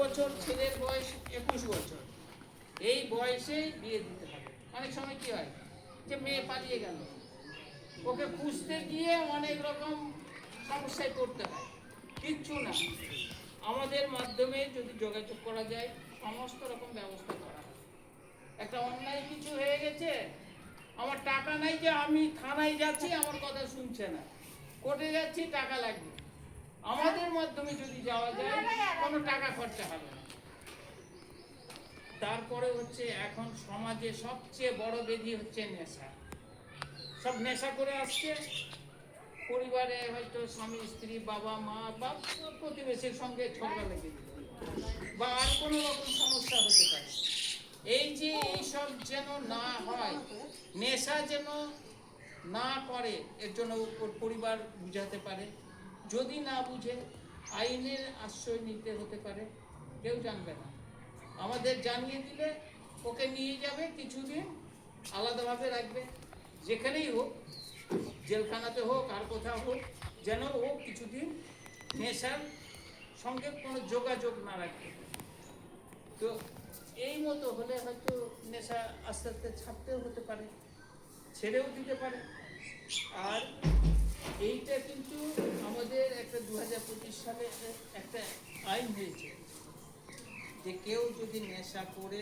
বছর, ছেলের বয়স 21 বছর, এই বয়সে বিয়ে দিতে হবে। অনেক সময় কি হয় যে মেয়ে পালিয়ে গেল, ওকে খুঁজতে গিয়ে অনেক রকম সমস্যায় পড়তে হয়। কিচ্ছু না, আমাদের মাধ্যমে যদি যোগাযোগ করা যায় সমস্ত রকম ব্যবস্থা করা হয়। একটা অন্যায় কিছু হয়ে গেছে, আমার টাকা নাই যে আমি থানায় যাচ্ছি, আমার কথা শুনছে না, কোর্টে যাচ্ছি, টাকা লাগবে, আমাদের মাধ্যমে যদি যাওয়া যায় কোনো টাকা খরচা হবে না। তারপরে হচ্ছে এখন সমাজে সবচেয়ে বড় ব্যাধি হচ্ছে নেশা। সব নেশা করে আসছে, পরিবারে হয়তো স্বামী স্ত্রী বাবা মা বা প্রতিবেশীর সঙ্গে ঝগড়া লেগে দিল বা আর কোনো রকম সমস্যা হতে পারে। এই যে এইসব যেন না হয়, নেশা যেন না করে, এর জন্য পরিবার বুঝাতে পারে। যদি না বুঝে আইনের আশ্রয় নিতে হতে পারে, কেউ জানবে না, আমাদের জানিয়ে দিলে ওকে নিয়ে যাবে, কিছুদিন আলাদাভাবে রাখবে, যেখানেই হোক, জেলখানাতে হোক আর কোথাও হোক, যেন ও কিছুদিন নেশার সঙ্গে কোনো যোগাযোগ না রাখে। তো এই মতো হলে হয়তো নেশা আস্তে আস্তে ছাড়তেও হতে পারে, ছেড়েও দিতে পারে। আর এইটা কিন্তু আমাদের একটা 2025 সালে একটা আইন হয়েছে যে কেউ যদি নেশা করে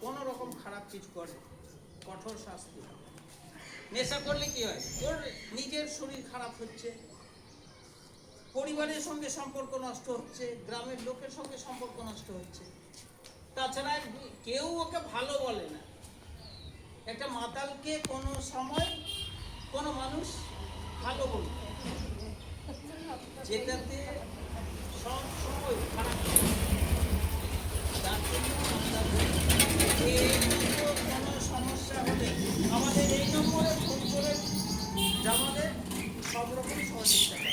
কোনো রকম খারাপ কিছু করে, কঠোর শাস্তি হবে। নেশা করলে কি হয়, ওর নিজের শরীর খারাপ হচ্ছে, পরিবারের সঙ্গে সম্পর্ক নষ্ট হচ্ছে, গ্রামের লোকের সঙ্গে সম্পর্ক নষ্ট হচ্ছে, তাছাড়া কেউ ওকে ভালো বলে না। একটা মাতালকে কোনো সময় কোনো মানুষ ভালো বলবে, যেটাতে সব সময় খারাপ। তার জন্য কোনো সমস্যা হলে আমাদের এই নম্বরে ফোন করে জানালে সব রকম সহযোগিতা।